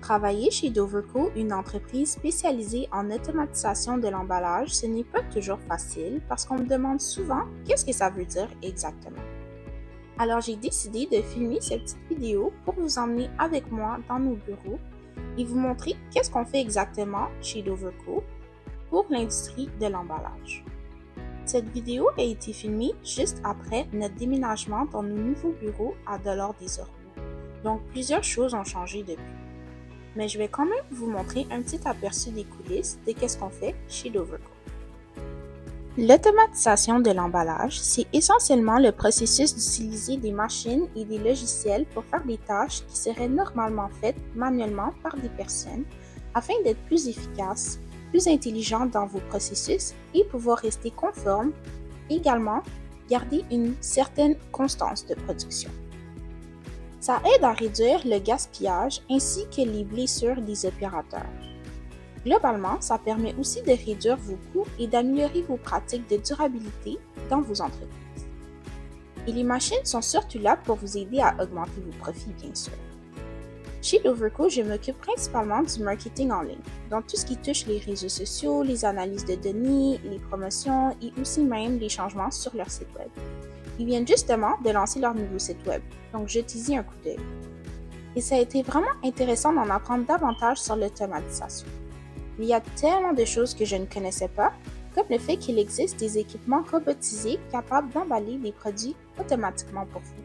Travailler chez Doverco, une entreprise spécialisée en automatisation de l'emballage, ce n'est pas toujours facile parce qu'on me demande souvent qu'est-ce que ça veut dire exactement. Alors j'ai décidé de filmer cette petite vidéo pour vous emmener avec moi dans nos bureaux et vous montrer qu'est-ce qu'on fait exactement chez Doverco pour l'industrie de l'emballage. Cette vidéo a été filmée juste après notre déménagement dans nos nouveaux bureaux à Dollard-des-Ormeaux. Donc plusieurs choses ont changé depuis. Mais je vais quand même vous montrer un petit aperçu des coulisses de qu'est-ce qu'on fait chez Doverco. L'automatisation de l'emballage, c'est essentiellement le processus d'utiliser des machines et des logiciels pour faire des tâches qui seraient normalement faites manuellement par des personnes afin d'être plus efficace, plus intelligent dans vos processus et pouvoir rester conforme, également garder une certaine constance de production. Ça aide à réduire le gaspillage ainsi que les blessures des opérateurs. Globalement, ça permet aussi de réduire vos coûts et d'améliorer vos pratiques de durabilité dans vos entreprises. Et les machines sont surtout là pour vous aider à augmenter vos profits, bien sûr. Chez Doverco, je m'occupe principalement du marketing en ligne, donc tout ce qui touche les réseaux sociaux, les analyses de données, les promotions et aussi même les changements sur leur site web. Ils viennent justement de lancer leur nouveau site web, donc jetez-y un coup d'œil. Et ça a été vraiment intéressant d'en apprendre davantage sur l'automatisation. Il y a tellement de choses que je ne connaissais pas, comme le fait qu'il existe des équipements robotisés capables d'emballer des produits automatiquement pour vous.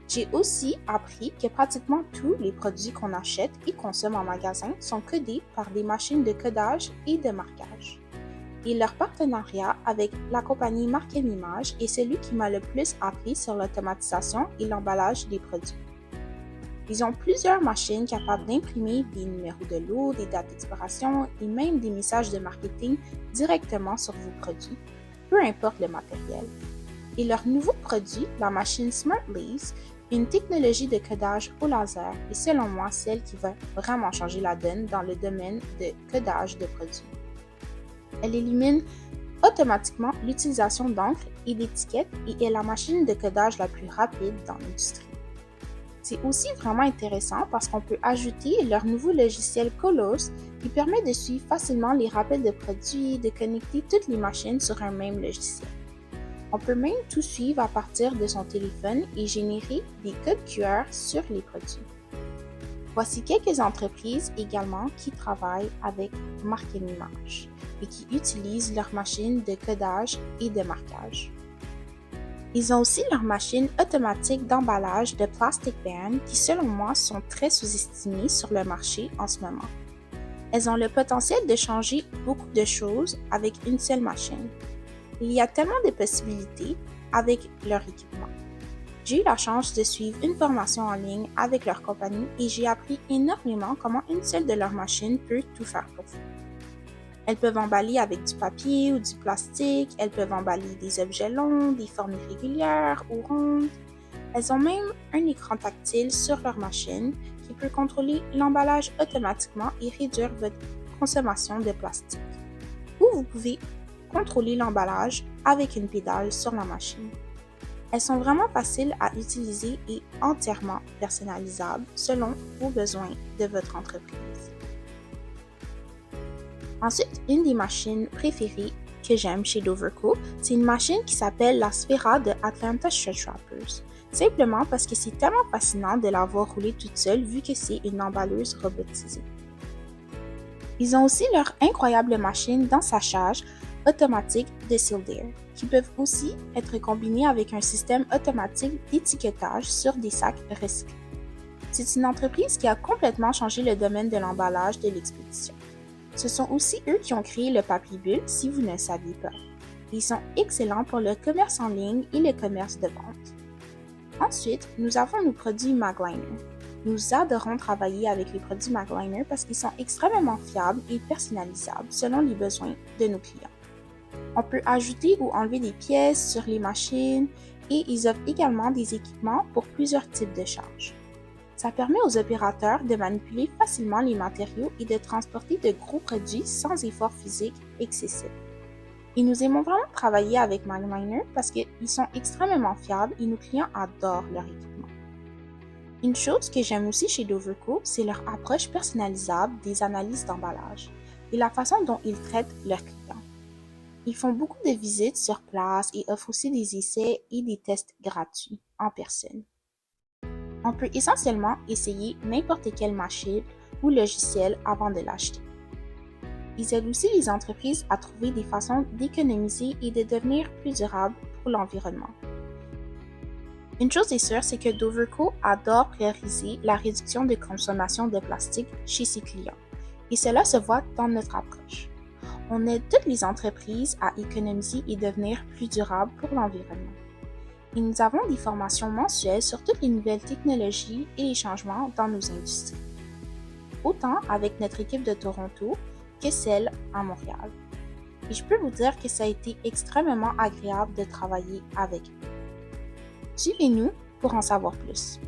J'ai aussi appris que pratiquement tous les produits qu'on achète et consomme en magasin sont codés par des machines de codage et de marquage. Et leur partenariat avec la compagnie Marque & Image est celui qui m'a le plus appris sur l'automatisation et l'emballage des produits. Ils ont plusieurs machines capables d'imprimer des numéros de lot, des dates d'expiration et même des messages de marketing directement sur vos produits, peu importe le matériel. Et leur nouveau produit, la machine Smart Lace, une technologie de codage au laser, est selon moi celle qui va vraiment changer la donne dans le domaine de codage de produits. Elle élimine automatiquement l'utilisation d'encre et d'étiquettes et est la machine de codage la plus rapide dans l'industrie. C'est aussi vraiment intéressant parce qu'on peut ajouter leur nouveau logiciel Colos qui permet de suivre facilement les rappels de produits, de connecter toutes les machines sur un même logiciel. On peut même tout suivre à partir de son téléphone et générer des codes QR sur les produits. Voici quelques entreprises également qui travaillent avec Marque & Image et qui utilisent leurs machines de codage et de marquage. Ils ont aussi leurs machines automatiques d'emballage de Plastic Band qui, selon moi, sont très sous-estimées sur le marché en ce moment. Elles ont le potentiel de changer beaucoup de choses avec une seule machine. Il y a tellement de possibilités avec leur équipement. J'ai eu la chance de suivre une formation en ligne avec leur compagnie et j'ai appris énormément comment une seule de leurs machines peut tout faire pour vous. Elles peuvent emballer avec du papier ou du plastique, elles peuvent emballer des objets longs, des formes irrégulières ou rondes. Elles ont même un écran tactile sur leur machine qui peut contrôler l'emballage automatiquement et réduire votre consommation de plastique. Ou vous pouvez contrôler l'emballage avec une pédale sur la machine. Elles sont vraiment faciles à utiliser et entièrement personnalisables selon vos besoins de votre entreprise. Ensuite, une des machines préférées que j'aime chez Doverco, c'est une machine qui s'appelle la Sphera de Atlanta Stretch Wrappers. Simplement parce que c'est tellement fascinant de la voir rouler toute seule vu que c'est une emballeuse robotisée. Ils ont aussi leur incroyable machine d'ensachage automatique de Sealed Air, qui peuvent aussi être combinées avec un système automatique d'étiquetage sur des sacs recyclés. C'est une entreprise qui a complètement changé le domaine de l'emballage de l'expédition. Ce sont aussi eux qui ont créé le papier bulle si vous ne le saviez pas. Ils sont excellents pour le commerce en ligne et le commerce de vente. Ensuite, nous avons nos produits Magliner. Nous adorons travailler avec les produits Magliner parce qu'ils sont extrêmement fiables et personnalisables selon les besoins de nos clients. On peut ajouter ou enlever des pièces sur les machines et ils offrent également des équipements pour plusieurs types de charges. Ça permet aux opérateurs de manipuler facilement les matériaux et de transporter de gros produits sans effort physique excessif. Et nous aimons vraiment travailler avec Magliner parce qu'ils sont extrêmement fiables et nos clients adorent leur équipement. Une chose que j'aime aussi chez Doverco, c'est leur approche personnalisable des analyses d'emballage et la façon dont ils traitent leurs clients. Ils font beaucoup de visites sur place et offrent aussi des essais et des tests gratuits en personne. On peut essentiellement essayer n'importe quelle machine ou logiciel avant de l'acheter. Ils aident aussi les entreprises à trouver des façons d'économiser et de devenir plus durables pour l'environnement. Une chose est sûre, c'est que Doverco adore prioriser la réduction de consommation de plastique chez ses clients. Et cela se voit dans notre approche. On aide toutes les entreprises à économiser et devenir plus durables pour l'environnement. Et nous avons des formations mensuelles sur toutes les nouvelles technologies et les changements dans nos industries, autant avec notre équipe de Toronto que celle à Montréal. Et je peux vous dire que ça a été extrêmement agréable de travailler avec eux. Suivez-nous pour en savoir plus.